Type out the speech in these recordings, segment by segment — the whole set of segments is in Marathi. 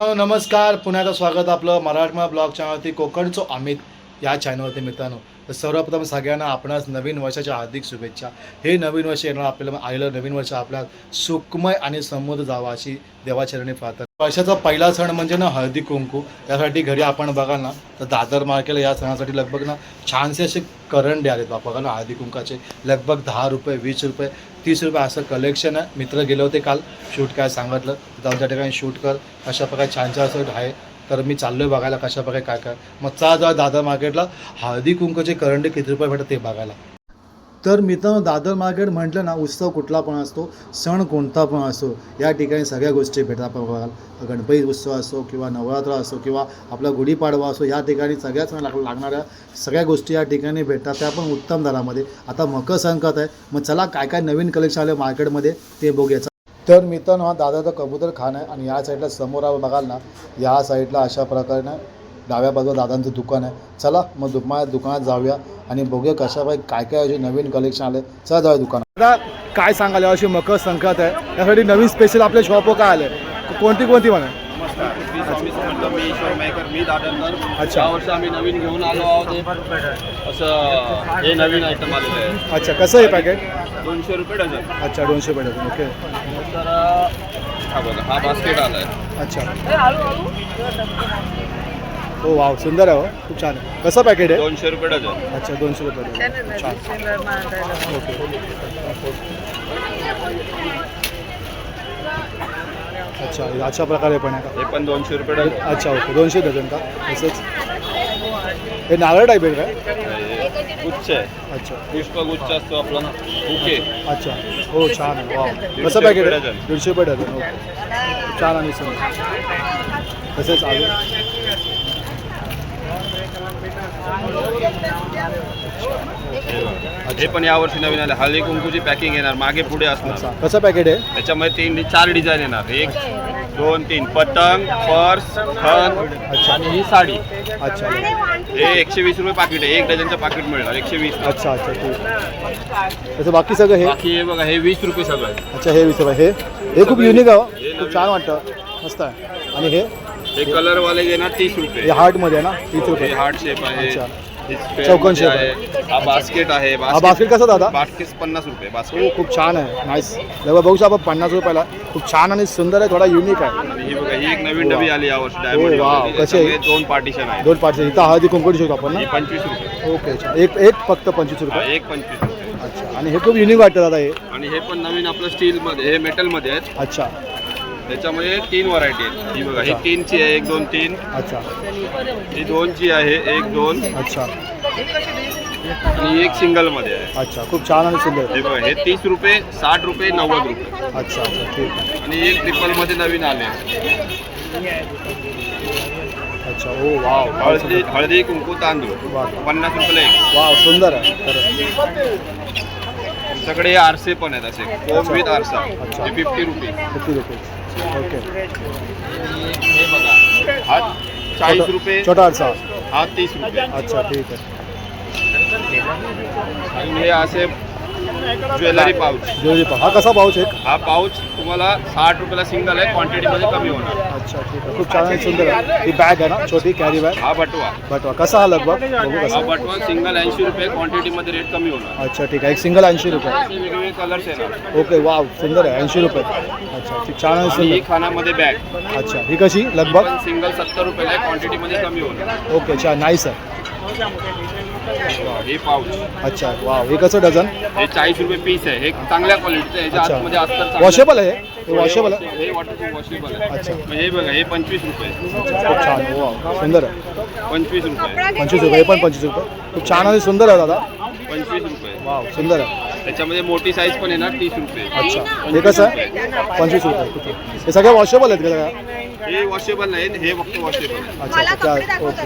नमस्कार, पुन्हा स्वागत आपलं मराठमा ब्लॉग चॅनलवरती कोकणचो अमित या चॅनलवरती मित्रांनो. तर सर्वप्रथम सगळ्यांना आपणास नवीन वर्षाच्या हार्दिक शुभेच्छा. हे नवीन वर्ष येणार आपल्याला आलेलं नवीन वर्ष आपल्या सुखमय आणि समृद्ध जावं अशी देवाचरणी प्रार्थना. वर्षाचा पहिला सण म्हणजे ना हळदी कुंकू. यासाठी घरी आपण बघाल ना तर दादर मार्केटला या सणासाठी लगभग ना छानसे असे करंडे आलेत बघा ना हळदी कुंकाचे. लगभग 10 रुपये, 20 रुपये, 30 रुपये असं कलेक्शन आहे. मित्र गेले होते काल शूट काय सांगितलं जाऊन त्या ठिकाणी शूट कर अशा प्रकारे छान छान असं आहे. तर मी चाललो आहे बघायला कशा प्रकारे काय काय. मग जा दादर मार्केटला हळदी कुंकूचे करंडे किती रुपये भेटतात ते बघायला. तर मित्रांनो दादर मार्केट म्हटलं ना उत्सव कुठला पण असतो, सण कोणता पण असो, या ठिकाणी सगळ्या गोष्टी भेटतात. आपण बघाल गणपती उत्सव असो किंवा नवरात्र असो किंवा आपला गुढीपाडवा असो, या ठिकाणी सगळ्याच लागणाऱ्या सगळ्या गोष्टी या ठिकाणी भेटतात, त्या पण उत्तम दरामध्ये. आता मकर संक्रांत आहे, मग चला काय काय नवीन कलेक्शन आले मार्केटमध्ये ते बघूया. तर मित्रांनो हा दादाचा कबूतर खान आहे आणि या साईडला समोर बघाल ना या साईडला अशा प्रकारे डाव्या बाजूला दादांचं दुकान आहे. चला मग दुकानात जाऊया आणि बघूया कशापाई काय काय असे नवीन कलेक्शन आले. चला जाऊया दुकानात. आता काय सांगाल यावर्षी मकर संक्रांत आहे, यासाठी नवीन स्पेशल आपल्या शॉपवर काय आले, कोणती म्हणा. मी दादर. अच्छा. यावर्षी आम्ही नवीन घेऊन आलो आहोत. असं हे नवीन आयटम आलेलं आहे. अच्छा, कसं आहे पॅकेट? 200 रुपये डझन. अच्छा, 200 रुपये डझन. ओके. तर हा बघा हा बास्केट आला आहे. अच्छा. हो वाव, सुंदर आहे हो, खूप छान आहे. कसं पॅकेट आहे? 200 रुपये डझन. अच्छा, 200 रुपये डझन. छान. ओके. अच्छा, अशा प्रकारे पण आहे का? हे पण 200 रुपये डझन. अच्छा, ओके. 200 डझन का? तसंच हे नारळ टाईप आहे काय? हे गुच्छ आहे. अच्छा. पुष्पगुच्छ असतो आपला ना बुके. अच्छा, हो छान आहे. वाव, 150 कसं पॅकेट रुपये आहे? डझन. 150 रुपये डझन. ओके, छान आणि सुंदर. तसेच आलू. हे पण यावर्षी नवीन आले. हळदी कुंकूची पॅकिंग येणार, मागे पुढे असणार. अच्छा, कसं पॅकेट आहे? त्याच्यामध्ये 4 डिझाईन येणार. 1 2 3 पतंग, पर्स, खण आणि ही साडी. अच्छा. हे 120 रुपये पाकिट आहे. 1 डझनचं पाकिट मिळणार 120. अच्छा अच्छा, ठीक. तसं बाकी सगळं हे? बाकी हे बघा हे 20 रुपये सगळं आहे. अच्छा, हे 20 रुपये. हे खूप युनिक आहे हो, खूप छान वाटतं, मस्त आहे. आणि हे कलरवाले घेणार 30 रुपये. हे हार्टमध्ये आहे ना, 30 रुपये. हे हार्ट शेप आहे. अच्छा. हे चौकोन स्क्वेअर shape आहे. हा बास्केट आहे. हा बास्केट कसा दादा? बास्केट 50 रुपये हो, बास्केट. खूप छान आहे, नाईस. जेव्हा बघू शकतो आपण 50 रुपयाला, खूप छान आणि सुंदर आहे, थोडा युनिक आहे. आणि ही बघा ही एक नवीन डबी आली यावर्षी डायमंड. वाव, कशी आहे? 2 पार्टिशन आहे. 2 पार्टी. इथं हळदी कुंकू शकतो आपण हे ना. 25 रुपये. ओके, अच्छा. एक फक्त 25 हा, रुपये. एक 25 रुपये. अच्छा. आणि हे खूप युनिक वाटतं दादा हे. आणि हे पण नवीन आपलं स्टीलमध्ये, हे मेटलमध्ये आहेत. अच्छा. त्याच्यामध्ये 3 व्हरायटी आहेत. ही बघा ही 3ची आहे. 1 2 3. अच्छा. ही 2ची आहे. 1 2. अच्छा. आणि एक सिंगल मध्ये आहे. अच्छा, खूप छान आणि सुंदर. हे बघा हे 30 रुपये, 60 रुपये, 90 रुपये. अच्छा अच्छा, ठीक आहे. आणि एक ट्रिपल मध्ये नवीन आले. अच्छा. ओ वाव, हळदी कुंकू तांदूळ वाव. 50 रुपयाला एक. वाव, सुंदर आहे खरं. आमच्याकडे हे आरसे पण आहेत असे कोम विथ आरसा. अच्छा. हे 50 रुपये. 50 रुपये. ओके. हे बघा हा 40 रुपये. छोटा आरसा. हा 30 रुपये. अच्छा, ठीक आहे. आणि हे असे ज्वेलरी पाऊच. ज्वेलरी पाव हा कसा पाऊच एक? हा पाऊच तुम्हाला 60 रुपयाला सिंगल आहे. क्वांटिटीमध्ये कमी होणार. अच्छा, ठीक आहे. खूप छान आणि सुंदर आहे. ही बॅग आहे ना, छोटी कॅरी बॅग. हा बटवा. बटवा कसा हा लगभग बघू हा कसा? बटवा सिंगल 80 रुपये. क्वांटिटीमध्ये रेट कमी होणार. अच्छा, ठीक आहे. एक सिंगल 80 रुपये. असे वेगवेगळे कलर्स येणार. ओके, वाव, सुंदर आहे. 80 रुपये. अच्छा, ठीक, छान आणि आणि ही सुंदर. खानामध्ये बॅग. अच्छा, ही कशी लगभग? पण सिंगल 70 रुपयाला आहे. क्वांटिटीमध्ये कमी होणार. ओके, छान, नाईस आहे. हे पाऊच. अच्छा, वाव, हे कसं डझन? हे 40 रुपये पीस आहे. हे चांगल्या क्वालिटीचं आहे. ह्याच्या अच्छा. आतमध्ये अस्तर वॉशेबल आहे हे? वॉशेबल आहे. हे वॉटरप्रूफ वॉशेबल आहे. अच्छा. मग हे बघा हे 25 रुपये. खूप छान, वाव, सुंदर आहे. 25 रुपये. 25 रुपये. हे पण 25 रुपये. खूप छान आणि सुंदर आहे दादा. 25 रुपये. वाव, सुंदर आहे. त्याच्यामध्ये मोठी साईज पण येणार 30 रुपये. अच्छा, हे कसं आहे? 25 रुपये. हे सगळे वॉशेबल आहेत का सगळ्या? हे वॉशेबल नाही. हे फक्त वॉशेबल आहे. अच्छा, त्या ओके,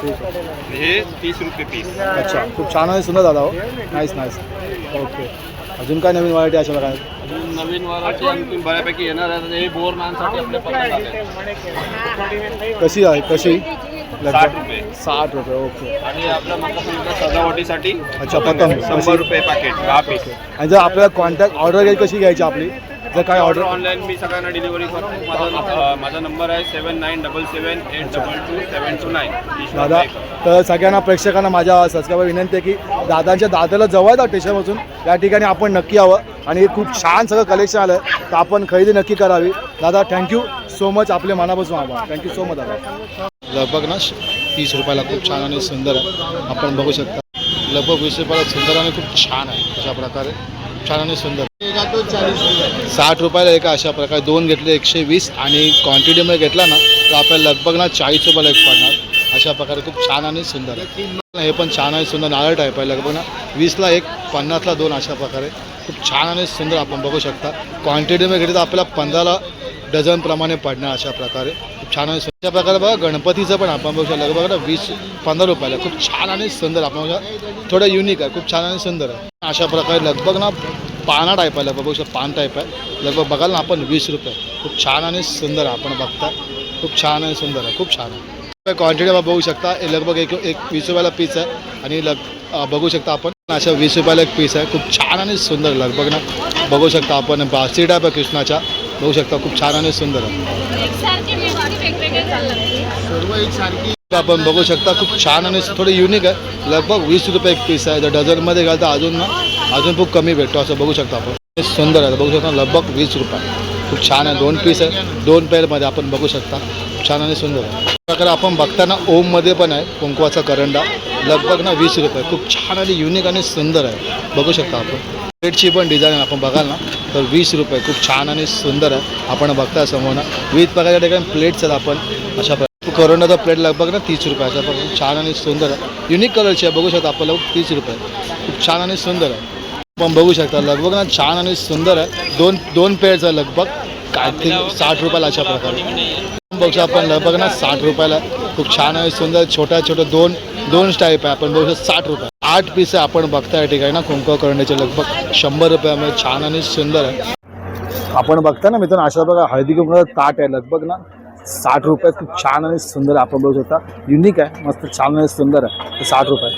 ठीक आहे. हे 30 रुपये पीस. अच्छा, खूप छान आणि सुंदर दादा हो. Nice nice. ओके, अजून काय नवीन व्हरायटी अशा प्रकारे? अजून नवीन व्हरायटी आणखी बऱ्यापैकी येणार आहे. हे बोर नानसाठी आपले पतंग आले. कशी आहे कशी? 60 रुपये. 60 रुपये. ओके. आणि आपल्या मकर सजावटीसाठी अच्छा, पतंग 100 रुपये पॅकेट 10 पीस. आणि जर आपल्याला कॉन्टॅक्ट ऑर्डर घ्यायची कशी घ्यायची आपली? जर काय ऑर्डर ऑर्डर ऑनलाईन मी सगळ्यांना डिलिव्हरी करतो. माझा नंबर आहे 7977822729. दादा, तर सगळ्यांना प्रेक्षकांना माझ्या सबस्क्रायबर विनंती आहे की दादांच्या दादाला जवळ आहे स्टेशनपासून या ठिकाणी आपण नक्की यावं आणि खूप छान सगळं कलेक्शन आलं तर आपण खरेदी नक्की करावी. दादा थँक्यू सो मच, आपले मनापासून आभार. थँक्यू सो मच दादा. लगभग ना 30 रुपयाला खूप छान आणि सुंदर आहे, आपण बघू शकता. लगभग 20 रुपयाला सुंदर आणि खूप छान आहे. अशा प्रकारे छान आणि सुंदर. 60 रुपयाला एक अशा प्रकारे दोन घेतले 120 आणि क्वांटिटीमध्ये घेतला ना तर आपल्याला लगभग ना 40 रुपयाला एक पडणार. अशा प्रकारे खूप छान आणि सुंदर आहे. हे पण छान आणि सुंदर नारळ टाईप आहे. लगभग ना 20ला एक 50ला दोन अशा प्रकारे खूप छान आणि सुंदर आपण बघू शकता. क्वांटिटीमध्ये घेतलं तर आपल्याला 15ला डझनप्रमाणे पडणार. अशा प्रकारे खूप छान आणि सुंदर प्रकारे बघा. गणपतीचं पण आपण बघू शकता लगभग ना 20-15 रुपयाला खूप छान आणि सुंदर. आपण बघा थोडं युनिक आहे, खूप छान आणि सुंदर आहे. अशा प्रकारे लगभग ना पाना टाईप आहे, लगभग बघू शकता पान टाईप आहे. लगभग बघाल ना आपण 20 रुपये. खूप छान आणि सुंदर आहे, आपण बघता खूप छान आणि सुंदर आहे, खूप छान आहे. क्वांटिटी बघू शकता लगभग एक 20 रुपयाला पीस आहे आणि बघू शकता आपण अशा 20 रुपयाला एक पीस आहे. खूप छान आणि सुंदर लगभग ना बघू शकता आपण. बासी टाईप आहे कृष्णाच्या, बघू शकता खूप छान आणि सुंदर आहे. आपण बघू शकता खूप छान आणि थोडं युनिक आहे. लगभग 20 रुपये एक पीस आहे. जर डझनमध्ये घाल तर अजून खूप कमी भेटतो असं बघू शकता आपण. सुंदर आहे, बघू शकता लगभग 20 रुपये. खूप छान आहे. 2 पीस आहे, 2 पेअरमध्ये आपण बघू शकता. खूप छान आणि सुंदर आहे. प्रकारे आपण बघताना ओममध्ये पण आहे कुंकवाचा करंडा. लगभग ना 20 रुपये. खूप छान आणि युनिक आणि सुंदर आहे, बघू शकता आपण. प्लेटची पण डिझाईन आपण बघाल ना तर 20 रुपये. खूप छान आणि सुंदर आहे, आपण बघता समोर ना विविध प्रकारच्या ठिकाणी प्लेट्स आहेत. आपण अशा प्रकारे करंडाचा प्लेट लगभग ना 30 रुपयाचा. पण खूप छान आणि सुंदर आहे, युनिक कलरची आहे, बघू शकता आपल्याला 30 रुपये. खूप छान आणि सुंदर आहे, आपण बघू शकता. लगभग ना छान आणि सुंदर आहे. दोन पेअर्स आहे लगभग काय ते 60 रुपयाला. अशा प्रकारे बघू शकता आपण लगभग ना 60 रुपयाला. खूप छान आणि सुंदर छोट्या दोन टाईप आहे. आपण बघू शकतो 60 रुपये. 8 पीस आहे आपण बघता या ठिकाणी ना कुंकवा करंड्याचे. लगभग 100 रुपयामध्ये छान आणि सुंदर आहे. आपण बघता ना मित्रांनो अशा प्रकारे हळदी कुंकवाचं ताट आहे. लगभग ना 60 रुपये. खूप छान आणि सुंदर आहे, आपण बघू शकता. युनिक आहे, मस्त छान आणि सुंदर आहे. 60 रुपये.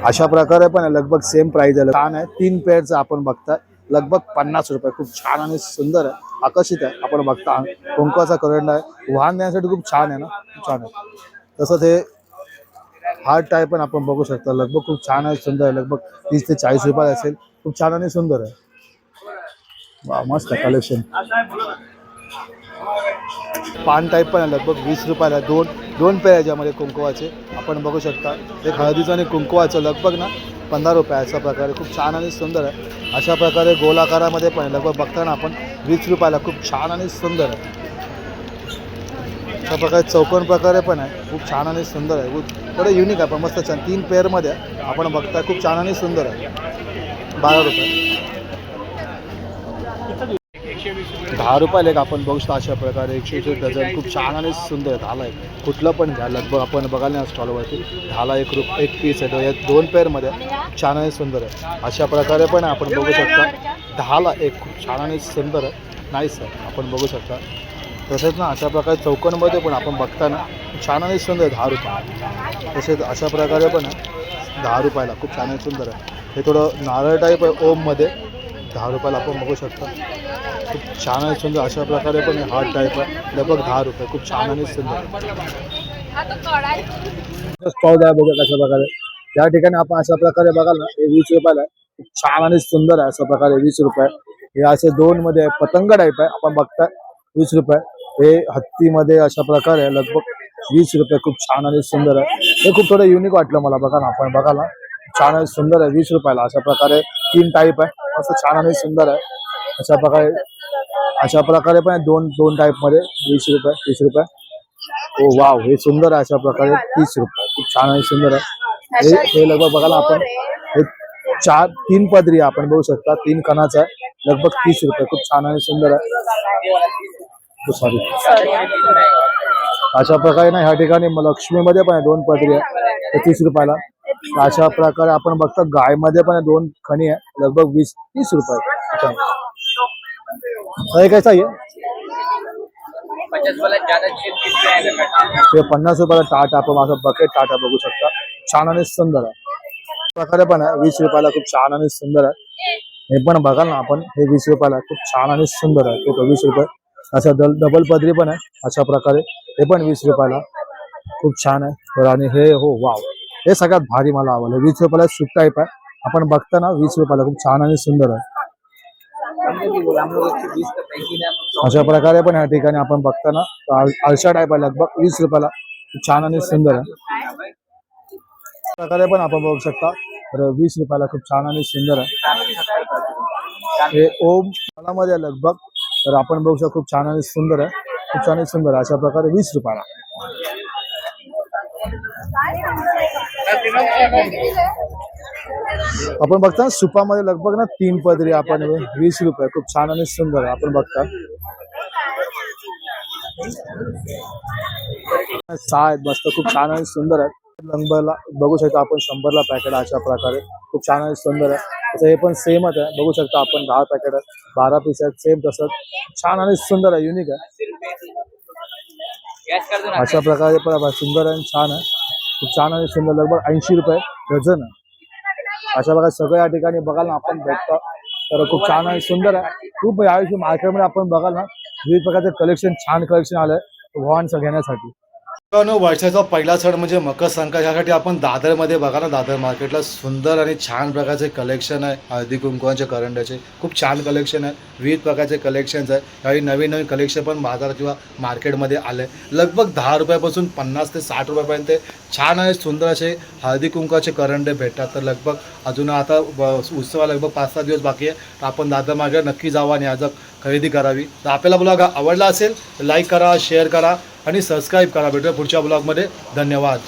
अशा प्रकारे पण आहे, लगभग सेम प्राईज आहे. छान आहे. 3 पेअरचं आपण बघताय लगभग 50 रुपये. खूप छान आणि सुंदर आहे, आकर्षित आहे. आपण बघता कुंकवाचा करंडा आहे, वाहन देण्यासाठी खूप छान आहे ना, खूप छान आहे. तसंच हे हार्ट टाईप पण आपण बघू शकता. लगभग खूप छान आहे, सुंदर आहे. लगभग 30 ते 40 रुपये असेल. खूप छान आणि सुंदर आहे. वा मस्त कलेक्शन. पान टाईप पण आहे, लगभग 20 रुपयाला. दोन पेअर याच्यामध्ये कुंकवाचे आपण बघू शकता. एक हळदीचं आणि कुंकवाचं लगभग ना 15 रुपये. अशा प्रकारे खूप छान आणि सुंदर आहे. अशा प्रकारे गोल आकारामध्ये पण आहे, लगभग बघताना आपण 20 रुपयाला. खूप छान आणि सुंदर आहे. अशा प्रकारे चौकोन प्रकारे पण आहे, खूप छान आणि सुंदर आहे. थोडं युनिक आहे पण मस्त छान. 3 पेअरमध्ये आपण बघताय, खूप छान आणि सुंदर आहे. 12 रुपये. 10 रुपयाला एक आपण बघू शकतो. अशा प्रकारे 120 डझन. खूप छान आणि सुंदर आहे. 10ला एक कुठलं पण घ्या. लगभग आपण बघायला स्टॉलवरती 10ला एक पीस आहे. या 2 पेअरमध्ये छान आणि सुंदर आहे. अशा प्रकारे पण आपण बघू शकता. 10ला एक खूप छान आणि सुंदर आहे, नाईस आहे, आपण बघू शकता. तसेच ना अशा प्रकारे चौकोनमध्ये पण आपण बघताना छान आणि सुंदर आहे. 10 रुपये. तसेच अशा प्रकारे पण आहे 10 रुपयाला. खूप छान आणि सुंदर आहे. हे थोडं नारळ टाईप आहे ओममध्ये. 10 रुपयाला आपण बघू शकता. खूप छान आणि सुंदर. अशा प्रकारे पण हार्ट टाईप आहे. लगभग 10 रुपये. खूप छान आणि सुंदर स्टॉल आहे. बघा कशा प्रकारे या ठिकाणी आपण अशा प्रकारे बघाल ना हे 20 रुपयाला आहे. खूप छान आणि सुंदर आहे. अशा प्रकारे 20 रुपये. हे असे 2 मध्ये पतंग टाईप आहे, आपण बघताय 20 रुपये. हे हत्तीमध्ये अशा प्रकारे आहे, लगभग 20 रुपये. खूप छान आणि सुंदर आहे. हे खूप थोडं युनिक वाटलं मला. बघा ना आपण बघा ना छान आणि सुंदर आहे. 20 रुपयाला. अशा प्रकारे 3 टाईप आहे, असं छान आणि सुंदर आहे. अशा प्रकारे पण दोन टाईपमध्ये 20 रुपये 30 रुपये. ओ वाव, हे सुंदर आहे. अशा प्रकारे 30 रुपये. खूप छान आणि सुंदर आहे. हे लगभग बघायला आपण हे 3 पदरी आपण बघू शकता. 3 कणाचं आहे, लगभग 30 रुपये. खूप छान आणि सुंदर आहे. सॉरी. अशा प्रकारे ना ह्या ठिकाणी लक्ष्मीमध्ये पण आहे 2 पदरी आहे, ते 30 रुपयाला. अशा प्रकारे आपण बघतो गायमध्ये पण 2 खणी आहे, लगभग 20-30 रुपये. कैसा आहे 50 रुपयाला ताट. आपण माझं बकेट ताट आहे, बघू शकता. छान आणि सुंदर आहे. प्रकारे पण आहे 20 रुपयाला. खूप छान आणि सुंदर आहे. हे पण बघाल ना आपण, हे 20 रुपयाला खूप छान आणि सुंदर आहे. ते 20 रुपये. असं डबल पदरी पण आहे अशा प्रकारे, हे पण 20 रुपयाला खूप छान आहे. तर आणि हे हो वाव, हे सगळ्यात भारी मला आवडलं. 20 रुपयाला सूट टाईप आहे, आपण बघता ना 20 रुपयाला खूप छान आणि सुंदर आहे. अशा प्रकारे पण या ठिकाणी आपण बघता ना आरशा टाईप आहे, लगभग 20 रुपयाला खूप छान आणि सुंदर आहे. प्रकारे पण आपण बघू शकता, तर 20 रुपयाला खूप छान आणि सुंदर आहे. हे ओम मध्ये लगभग, तर आपण बघू शकतो खूप छान आणि सुंदर आहे, खूप छान आणि सुंदर आहे. अशा प्रकारे 20 रुपयाला. आपण बघता सुपामध्ये लगभग ना 3 पदरी आपण 20 रुपये, खूप छान आणि सुंदर आहे. आपण बघता 6 आहेत मस्त, खूप छान आणि सुंदर आहे. नंबरला बघू शकता आपण 100ला पॅकेट अशा प्रकारे खूप छान आणि सुंदर आहे. तसं हे पण सेमच आहे, बघू शकता आपण 10 पॅकेट आहेत, 12 पीस आहेत, सेम तसंच छान आणि सुंदर आहे, युनिक आहे. अशा प्रकारे पण सुंदर आणि छान आहे, खूप छान आणि सुंदर. लगभग 80 रुपये डझन आहे. अशा प्रकारे सगळं या ठिकाणी बघाल ना आपण भेटतं, तर खूप छान आणि सुंदर आहे. खूप यावर्षी मार्केटमध्ये आपण बघाल ना विविध प्रकारचे कलेक्शन, छान कलेक्शन आलंय वाहन घेण्यासाठी. वर्षाचा पहिला सण म्हणजे मकर संक्रांत, यासाठी आपण दादरमध्ये बघा ना, दादर मार्केटला सुंदर आणि छान प्रकारचे कलेक्शन आहे. हळदी कुंकवाचे करंड्याचे खूप छान कलेक्शन आहे, विविध प्रकारचे कलेक्शन्स आहे. यावेळी नवीन नवीन कलेक्शन पण बाजारात किंवा मार्केटमध्ये आले. लगभग 10 रुपयापासून 50 ते 60 रुपयापर्यंत छान आणि सुंदर असे हळदी कुंकवाचे करंडे भेटतात. तर लगभग अजून आता उत्सवाला लगभग 5-6 दिवस बाकी आहे, तर आपण दादर मार्केट नक्की जावं आणि आज खरेदी करावी. तर आपल्याला ब्लॉग आवडला असेल तर लाईक करा, शेअर करा आणि सबस्क्राईब करा. भेटूया पुढच्या ब्लॉगमध्ये. धन्यवाद.